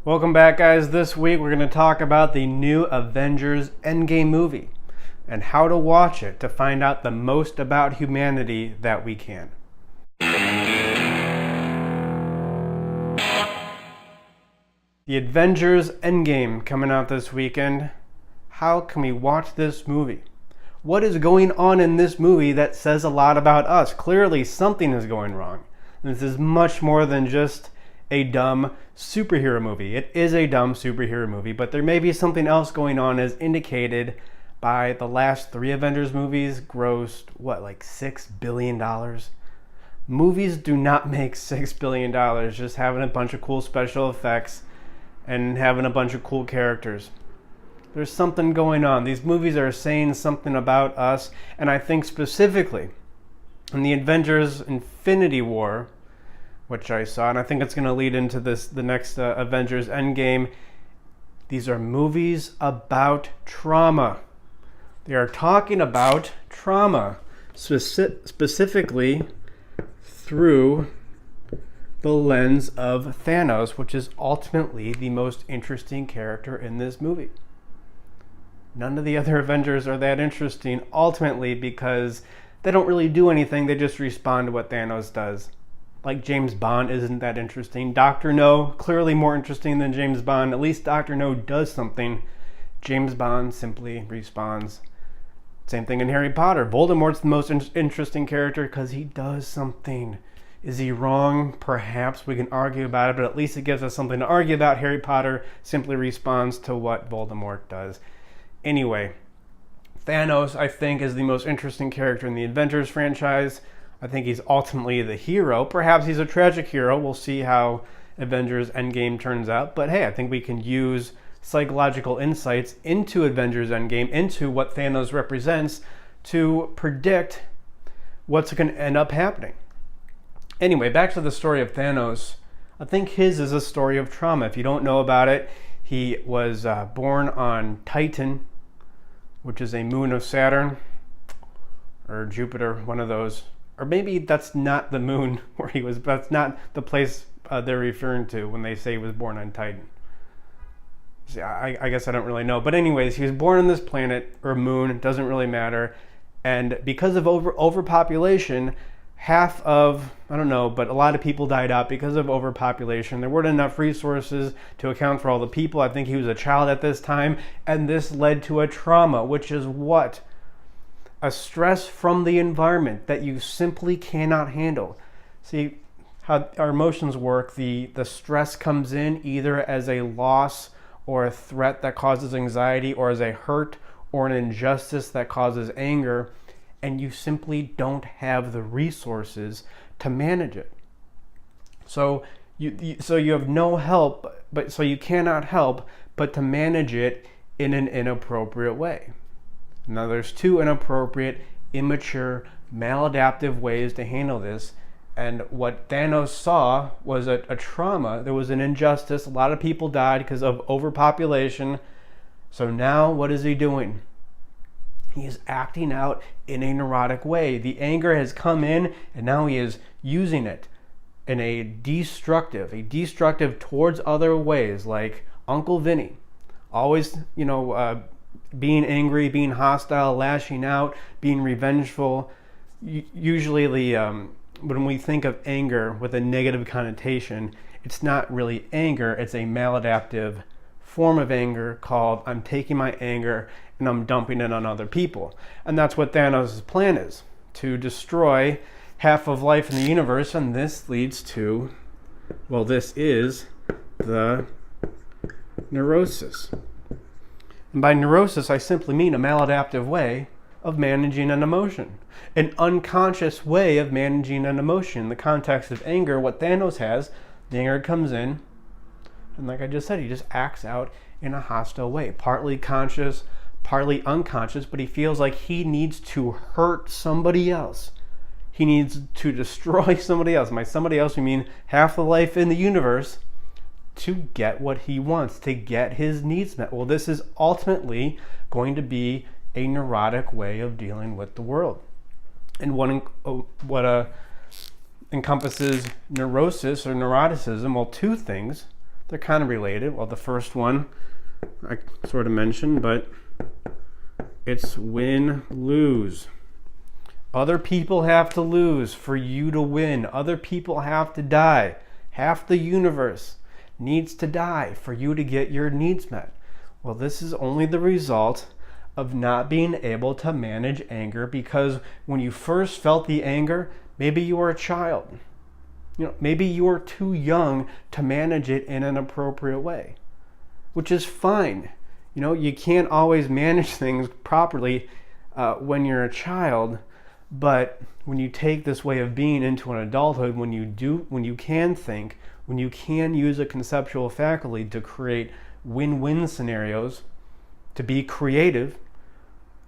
Welcome back, guys. This week we're going to talk about the new Avengers Endgame movie and how to watch it to find out the most about humanity that we can. The Avengers Endgame coming out this weekend. How can we watch this movie? What is going on in this movie that says a lot about us? Clearly something is going wrong. This is much more than just a dumb superhero movie. It is a dumb superhero movie, but there may be something else going on as indicated by the last 3 Avengers movies grossed, like $6 billion? Movies do not make $6 billion just having a bunch of cool special effects and having a bunch of cool characters. There's something going on. These movies are saying something about us, and I think specifically in the Avengers Infinity War, which I saw, and I think it's going to lead into the next Avengers Endgame. These are movies about trauma. They are talking about trauma, specifically through the lens of Thanos, which is ultimately the most interesting character in this movie. None of the other Avengers are that interesting, ultimately, because they don't really do anything. They just respond to what Thanos does. Like James Bond isn't that interesting. Dr. No, clearly more interesting than James Bond. At least Dr. No does something. James Bond simply responds. Same thing in Harry Potter. Voldemort's the most interesting character because he does something. Is he wrong? Perhaps we can argue about it, but at least it gives us something to argue about. Harry Potter simply responds to what Voldemort does. Anyway, Thanos, I think, is the most interesting character in the Avengers franchise. I think he's ultimately the hero. Perhaps he's a tragic hero. We'll see how Avengers Endgame turns out. But hey, I think we can use psychological insights into Avengers Endgame, into what Thanos represents, to predict what's going to end up happening. Anyway, back to the story of Thanos. I think his is a story of trauma. If you don't know about it, he was born on Titan, which is a moon of Saturn, or Jupiter, one of those. Or maybe that's not the moon where he was, that's not the place they're referring to when they say he was born on Titan. See, I guess I don't really know. But anyways, he was born on this planet, or moon, it doesn't really matter. And because of overpopulation, half of, I don't know, but a lot of people died out because of overpopulation. There weren't enough resources to account for all the people. I think he was a child at this time. And this led to a trauma, which is what? A stress from the environment that you simply cannot handle. See how our emotions work. The stress comes in either as a loss or a threat that causes anxiety, or as a hurt or an injustice that causes anger, and you simply don't have the resources to manage it. So you have no help, so you cannot help but to manage it in an inappropriate way. Now, there's 2 inappropriate, immature, maladaptive ways to handle this. And what Thanos saw was a trauma. There was an injustice. A lot of people died because of overpopulation. So now what is he doing? He is acting out in a neurotic way. The anger has come in, and now he is using it in a destructive towards other ways, like Uncle Vinny. Always, being angry, being hostile, lashing out, being revengeful. Usually when we think of anger with a negative connotation, it's not really anger, it's a maladaptive form of anger called I'm taking my anger and I'm dumping it on other people. And that's what Thanos' plan is, to destroy half of life in the universe, and this leads to, this is the neurosis. And by neurosis, I simply mean a maladaptive way of managing an emotion. An unconscious way of managing an emotion. In the context of anger, what Thanos has, the anger comes in, and like I just said, he just acts out in a hostile way. Partly conscious, partly unconscious, but he feels like he needs to hurt somebody else. He needs to destroy somebody else. By somebody else, we mean half the life in the universe, to get what he wants, to get his needs met. Well, this is ultimately going to be a neurotic way of dealing with the world. And what encompasses neurosis or neuroticism? Well, 2 things. they're kind of related. Well, the first one I sort of mentioned, but it's win-lose. Other people have to lose for you to win. Other people have to die. Half the universe needs to die for you to get your needs met. Well, this is only the result of not being able to manage anger, because when you first felt the anger, maybe you were a child. Maybe you were too young to manage it in an appropriate way, which is fine. You can't always manage things properly when you're a child, but when you take this way of being into an adulthood, when you can think, when you can use a conceptual faculty to create win-win scenarios, to be creative,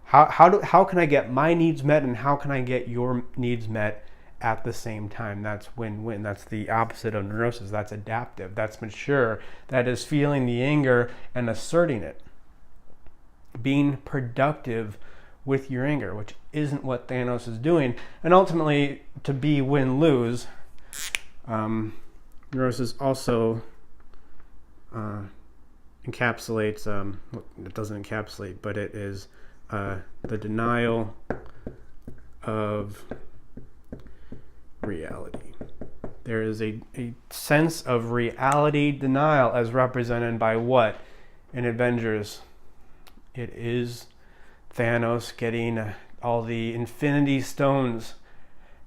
how can I get my needs met and how can I get your needs met at the same time? That's win-win. That's the opposite of neurosis. That's adaptive. That's mature. That is feeling the anger and asserting it. Being productive with your anger, which isn't what Thanos is doing. And ultimately, to be win-lose, neurosis also encapsulates, it doesn't encapsulate, but it is the denial of reality. There is a sense of reality denial as represented by what? In Avengers, it is Thanos getting all the Infinity Stones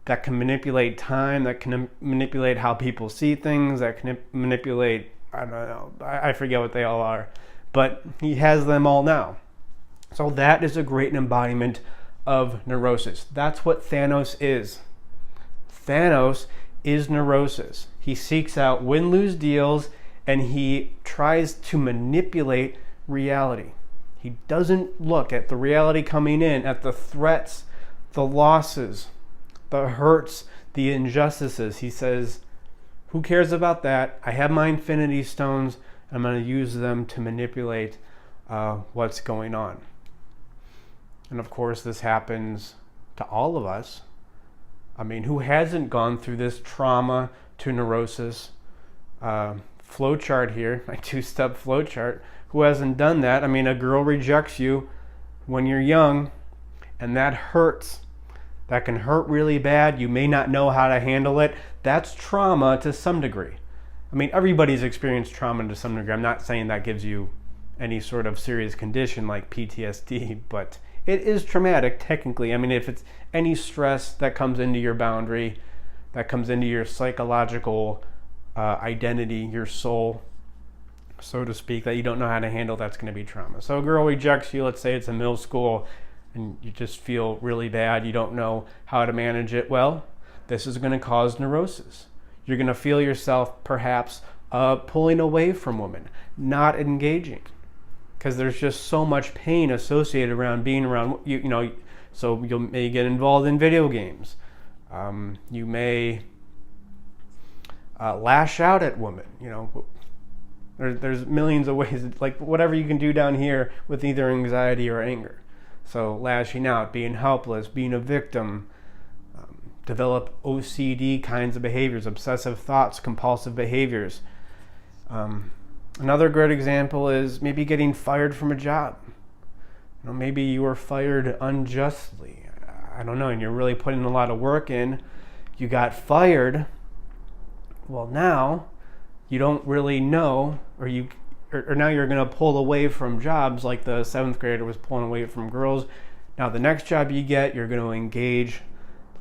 that can manipulate time, that can manipulate how people see things, that can manipulate, I don't know, I forget what they all are, but he has them all now. So that is a great embodiment of neurosis. That's what Thanos is. Thanos is neurosis. He seeks out win-lose deals and he tries to manipulate reality. He doesn't look at the reality coming in, at the threats, the losses, the hurts, the injustices. He says, who cares about that? I have my Infinity Stones. I'm going to use them to manipulate what's going on. And of course, this happens to all of us. I mean, who hasn't gone through this trauma to neurosis flowchart here, my two-step flowchart? Who hasn't done that? I mean, a girl rejects you when you're young, and that hurts. That can hurt really bad. You may not know how to handle it. That's trauma to some degree. I mean, everybody's experienced trauma to some degree. I'm not saying that gives you any sort of serious condition like PTSD, but it is traumatic technically. I mean, if it's any stress that comes into your boundary, that comes into your psychological identity, your soul, so to speak, that you don't know how to handle, that's going to be trauma. So a girl rejects you, let's say it's in middle school, and you just feel really bad, you don't know how to manage it. Well, this is going to cause neurosis. You're going to feel yourself perhaps pulling away from women, not engaging, because there's just so much pain associated around being around you. So you may get involved in video games. You may lash out at women. There's millions of ways, like whatever you can do down here with either anxiety or anger. So lashing out, being helpless, being a victim, develop OCD kinds of behaviors, obsessive thoughts, compulsive behaviors. Another great example is maybe getting fired from a job. Maybe you were fired unjustly. I don't know, and you're really putting a lot of work in. You got fired. Well, now you don't really know, or now you're going to pull away from jobs like the 7th grader was pulling away from girls. Now the next job you get, you're going to engage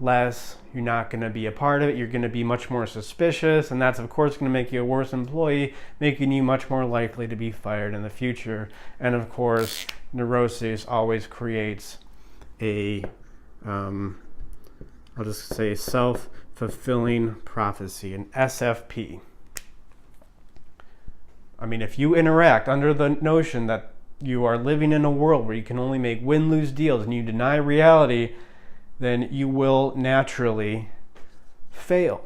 less. You're not going to be a part of it. You're going to be much more suspicious, and that's of course going to make you a worse employee, making you much more likely to be fired in the future. And of course, neurosis always creates a I'll just say self-fulfilling prophecy, an SFP. I mean, if you interact under the notion that you are living in a world where you can only make win-lose deals and you deny reality, then you will naturally fail.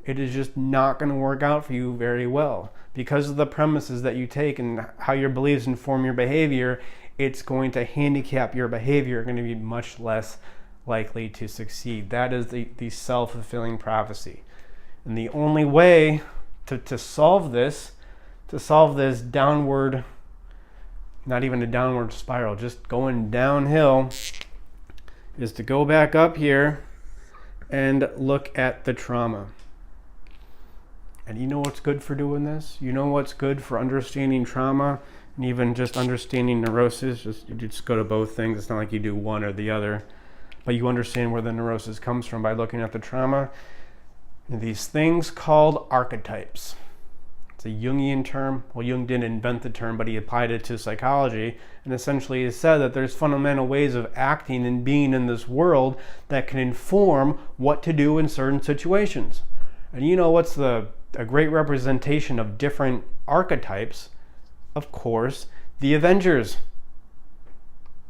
It is just not going to work out for you very well. Because of the premises that you take and how your beliefs inform your behavior, it's going to handicap your behavior. You're going to be much less likely to succeed. That is the self-fulfilling prophecy. And the only way to solve this downward, not even a downward spiral, just going downhill, is to go back up here and look at the trauma. And you know what's good for doing this? You know what's good for understanding trauma and even just understanding neurosis? You just go to both things. It's not like you do one or the other, but you understand where the neurosis comes from by looking at the trauma. And these things called archetypes. It's a Jungian term. Well, Jung didn't invent the term, but he applied it to psychology, and essentially he said that there's fundamental ways of acting and being in this world that can inform what to do in certain situations. And you know what's a great representation of different archetypes? Of course, the Avengers.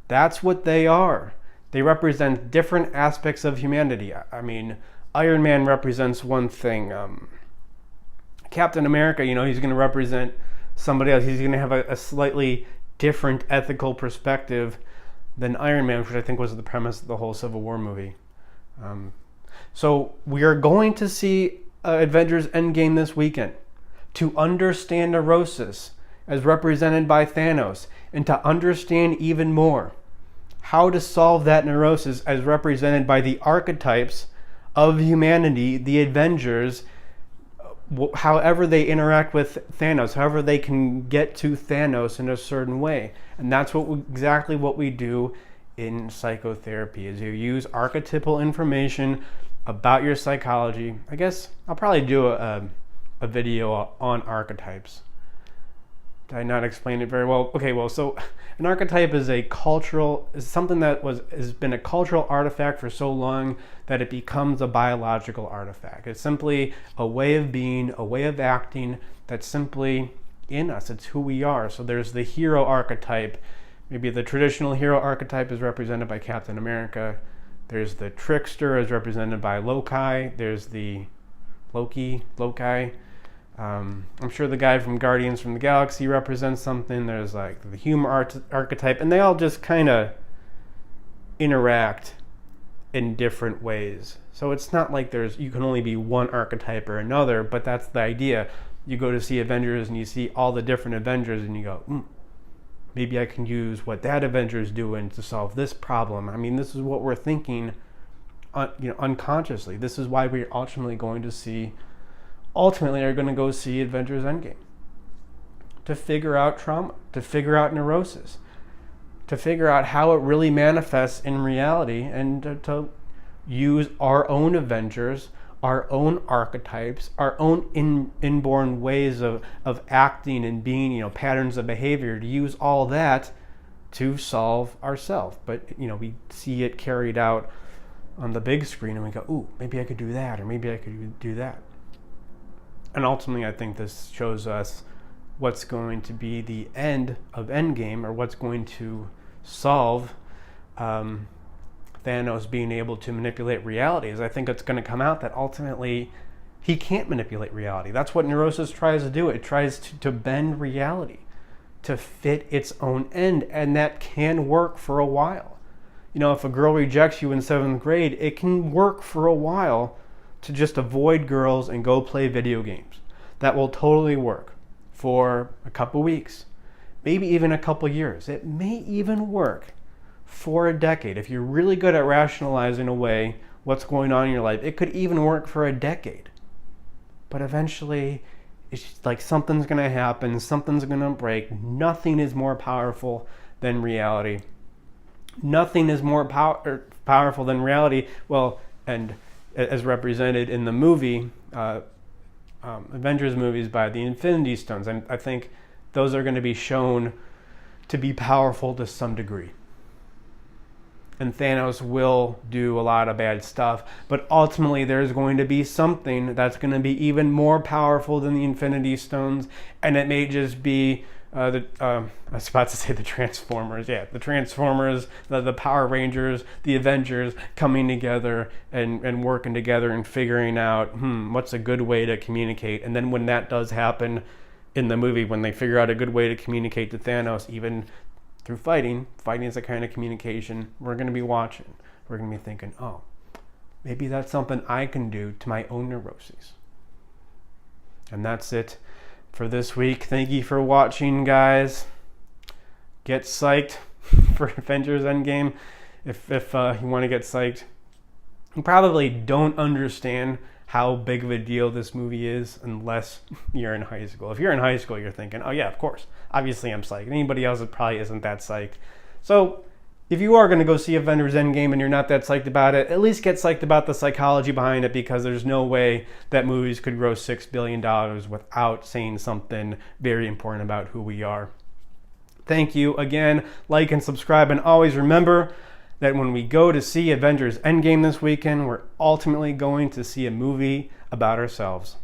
That's what they are. They represent different aspects of humanity. I mean, Iron Man represents one thing. Captain America, he's going to represent somebody else. He's going to have a slightly different ethical perspective than Iron Man, which I think was the premise of the whole Civil War movie. So we are going to see Avengers Endgame this weekend to understand neurosis as represented by Thanos, and to understand even more how to solve that neurosis as represented by the archetypes of humanity, the Avengers, however they interact with Thanos, however they can get to Thanos in a certain way. And that's exactly what we do in psychotherapy, is you use archetypal information about your psychology. I guess I'll probably do a video on archetypes. Did I not explain it very well? Okay, well, so an archetype is something that has been a cultural artifact for so long that it becomes a biological artifact. It's simply a way of being, a way of acting that's simply in us. It's who we are. So there's the hero archetype. Maybe the traditional hero archetype is represented by Captain America. There's the trickster as represented by Loki. There's the Loki. I'm sure the guy from Guardians from the Galaxy represents something. There's like the humor archetype, and they all just kind of interact in different ways. So it's not like you can only be one archetype or another, but that's the idea. You go to see Avengers and you see all the different Avengers and you go, maybe I can use what that Avenger is doing to solve this problem. I mean, this is what we're thinking, unconsciously. This is why we're ultimately are going to go see Avengers Endgame. To figure out trauma, to figure out neurosis, to figure out how it really manifests in reality, and to use our own Avengers, our own archetypes, our own inborn ways of acting and being, patterns of behavior, to use all that to solve ourselves. But, we see it carried out on the big screen and we go, ooh, maybe I could do that, or maybe I could do that. And ultimately, I think this shows us what's going to be the end of Endgame, or what's going to solve Thanos being able to manipulate reality. Is I think it's going to come out that ultimately he can't manipulate reality. That's what neurosis tries to do. It tries to bend reality to fit its own end, and that can work for a while. If a girl rejects you in 7th grade, it can work for a while to just avoid girls and go play video games. That will totally work for a couple weeks, maybe even a couple years. It may even work for a decade. If you're really good at rationalizing away what's going on in your life, it could even work for a decade. But eventually, it's like something's going to happen, something's going to break. Nothing is more powerful than reality. Nothing is more powerful than reality. Well, and as represented in the movie, Avengers movies, by the Infinity Stones. I think those are going to be shown to be powerful to some degree. And Thanos will do a lot of bad stuff, but ultimately there's going to be something that's going to be even more powerful than the Infinity Stones, and it may just be I was about to say the Transformers. Yeah, the Transformers, the Power Rangers, the Avengers coming together and working together and figuring out, what's a good way to communicate. And then when that does happen in the movie, when they figure out a good way to communicate to Thanos, even through fighting is a kind of communication, we're going to be watching. We're going to be thinking, oh, maybe that's something I can do to my own neuroses. And that's it for this week. Thank you for watching, guys. Get psyched for Avengers Endgame if you want to get psyched. You probably don't understand how big of a deal this movie is unless you're in high school. If you're in high school, you're thinking, oh yeah, of course. Obviously I'm psyched. Anybody else probably isn't that psyched. So if you are going to go see Avengers Endgame and you're not that psyched about it, at least get psyched about the psychology behind it, because there's no way that movies could gross $6 billion without saying something very important about who we are. Thank you again. Like and subscribe, and always remember that when we go to see Avengers Endgame this weekend, we're ultimately going to see a movie about ourselves.